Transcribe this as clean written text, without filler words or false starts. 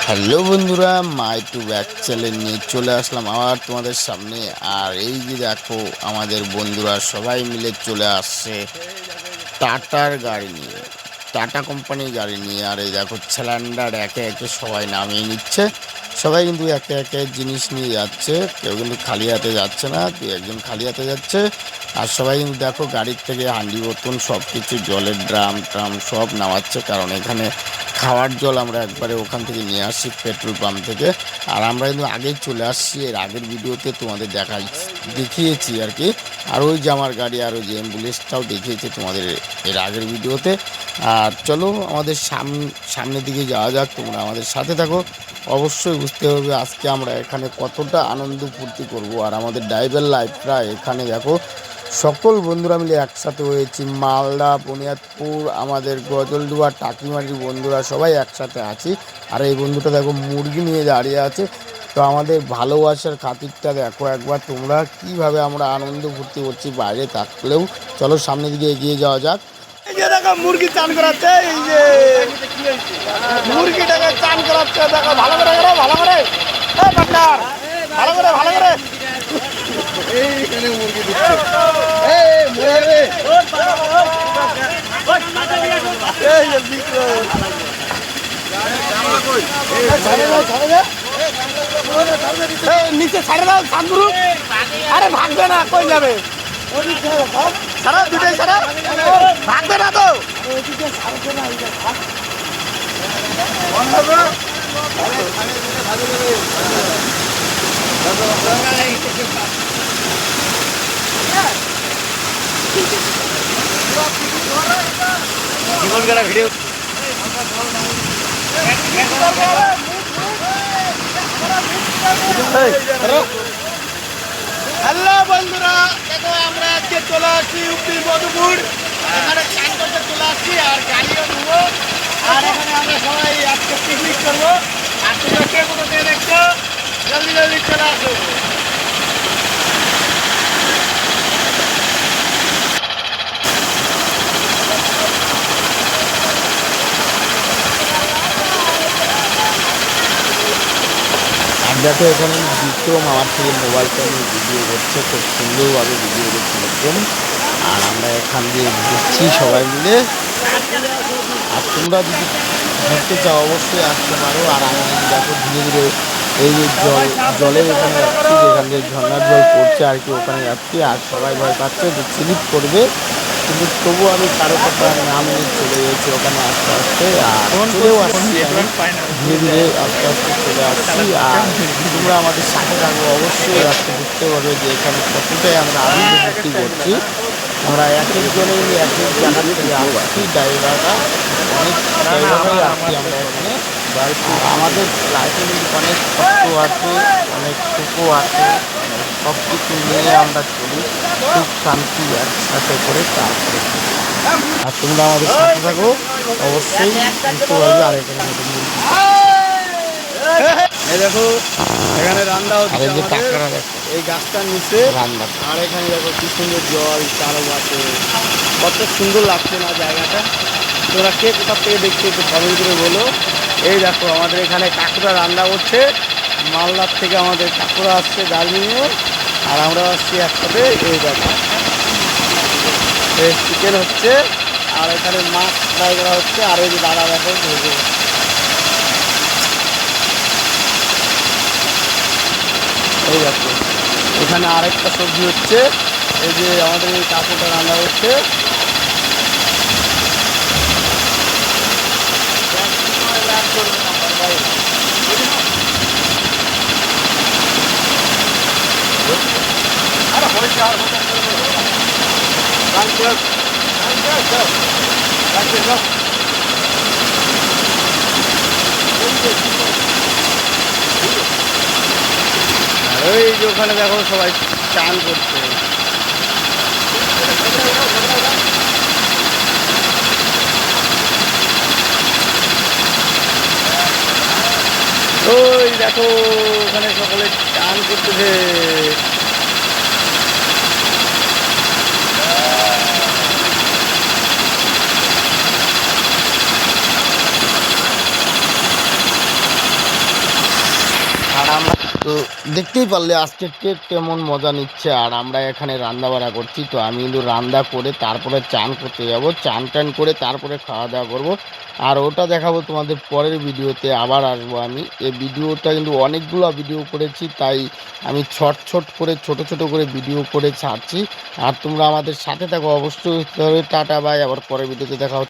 Hello বন্ধুরা, মাই to back channel নিয়ে চলে আসলাম আবার তোমাদের সামনে। আর এই যে দেখো, আমাদের বন্ধুরা সবাই মিলে চলে আসছে টাটার গাড়ি নিয়ে, টাটা কোম্পানির গাড়ি নিয়ে। আর এই দেখো সিলিন্ডার একে একে সবাই নামিয়ে নিচ্ছে। সবাই কিন্তু একে একে জিনিস নিয়ে যাচ্ছে, কেউ কিন্তু খালি হাতে যাচ্ছে না, দু একজন খালি হাতে যাচ্ছে। আর সবাই কিন্তু দেখো গাড়ির থেকে হাঁডি বোতল সব কিছু, জলের ড্রাম ট্রাম সব নামাচ্ছে, কারণ এখানে খাওয়ার জল আমরা একবারে ওখান থেকে নিয়ে আসছি পেট্রোল পাম্প থেকে। আর আমরা কিন্তু আগেই চলে আসছি, এর আগের ভিডিওতে তোমাদের দেখিয়েছি আর কি। আর ওই যে আমার গাড়ি আর ওই যে অ্যাম্বুলেন্সটাও দেখিয়েছি তোমাদের এর আগের ভিডিওতে। আর চলো আমাদের সামনের দিকে যাওয়া যাক, তোমরা আমাদের সাথে থাকো। অবশ্যই বুঝতে হবে আজকে আমরা এখানে কতটা আনন্দ ফুর্তি করব। আর আমাদের ড্রাইভার লাইফরা এখানে দেখো সকল বন্ধুরা মিলে একসাথে হয়েছি। মালদা, বুনিয়াদপুর, আমাদের গজলডুবা, টাকিমারির বন্ধুরা সবাই একসাথে আছি। আর এই বন্ধুটা দেখো মুরগি নিয়ে দাঁড়িয়ে আছে। তো আমাদের ভালোবাসার খাতিরটা দেখো একবার তোমরা, কিভাবে আমরা আনন্দ ফুর্তি করছি বাইরে থাকলেও। চলো সামনের দিকে এগিয়ে যাওয়া যাক। এই যে দেখো মুরগি চান করাচ্ছে, এই যে মুরগিটাকে চান করাচ্ছে, দেখো ভালো করে করো, ভালো করে ডাক্তার, ভালো করে ভালো করে। এইখানে মুরগি দিচ্ছে, এই যে বিক্রম নিচে ছাড়ে দাও সানগুরু। আরে ভাগবে না, কই যাবে? সারা দুটাই সারা, ভাগবে না তো। জীবন গেলা ভিডিও। হ্যালো বন্ধুরা, দেখো আমরা আজকে চলে আসছি ইউপি মধুপুর। এখানে চান করতে চলে আসছি, আর গাড়িও নেবো। আর এখানে আমরা সবাই আজকে পিকনিক করবো। আর তোমরা কে কোথা থেকে দেখছো, জলদি জলদি চলে আসো। আর দেখো এখানে বিক্রম আমার থেকে মোবাইলটা নিয়ে ভিডিও করছে, খুব সুন্দরভাবে ভিডিও করছে বিক্রম। আর আমরা এখান দিয়ে ঘুরছি সবাই মিলে। আর তোমরা যদি ঘুরতে চাও অবশ্যই আসতে পারো। আর আমি দেখো ধীরে ধীরে এই যে জলের এখানে যাচ্ছি, যেখান দিয়ে ঝর্নার জল পড়ছে আর কি, ওখানে যাচ্ছি। আর সবাই ভয় পাচ্ছে যে স্লিপ করবে, কিন্তু তবু আমি কারো কথা নাম নিয়ে চলে গেছি ওখানে আস্তে আস্তে। আর চলেও আসছি, ধীরে ধীরে আস্তে আস্তে চলে আসছি। আর তোমরা আমাদের সাথে থাকবো, অবশ্যই আজকে বুঝতে পারবে যে এখানে কতটাই আমরা আনন্দ ফুর্তি করছি। আমরা এক একজনে মিলে এক এক জায়গা থেকে আসছি, ড্রাইভাররা অনেক ড্রাইভাররাই আসছি আমরা এখানে। আর আমাদের লাইফে কিন্তু অনেক কষ্ট আছে, অনেক সুখও আছে, সব কিছু নিয়ে আমরা চলি সুখ শান্তি একসাথে করে কাজ করি। আর তোমরা আমাদের সাথে থাকো, অবশ্যই বুঝতে পারবে। আর এখানে এই দেখো এখানে রান্না হচ্ছে, যে টাকাটা দেখো এই গাছটার নিচে রান্না। আর এখানে দেখো কি সুন্দর জল চারো আছে, কত সুন্দর লাগছে না জায়গাটা। তোমরা কে কোথা থেকে দেখছো একটু কমেন্ট করে বলো। এই দেখো আমাদের এখানে কাকুরা রান্না করছে, মালদার থেকে আমাদের কাকুরা আসছে দার্জিলিংয়ে, আর আমরা আসছি একসাথে। এই দেখো এই চিকেন হচ্ছে, আর এখানে মাছ ফ্রাই করা হচ্ছে। আর এই যে দাদা দেখো ভেজে, এই দেখো এখানে আরেকটা সবজি হচ্ছে। এই যে আমাদের এই কাকুটা রান্না হচ্ছে। ওই যে ওখানে দেখো সবাই চান করছে। ওই দেখো ওখানে সকলে চান করতেছে। আমরা তো দেখতেই পারলে আজকে কে কেমন মজা নিচ্ছে, আর আমরা এখানে রান্না বাড়া করছি। তো আমি কিন্তু রান্না করে তারপরে চান করতে যাব, চান টান করে তারপরে খাওয়া দাওয়া করব। আর ওটা দেখাবো তোমাদের পরের ভিডিওতে, আবার আসবো আমি। এই ভিডিওটা কিন্তু অনেকগুলো ভিডিও করেছি, তাই আমি ছোট করে ভিডিও করে ছাড়ছি। আর তোমরা আমাদের সাথে থাকো অবশ্যই। টাটা বাই, আবার পরের ভিডিওতে দেখা হচ্ছে।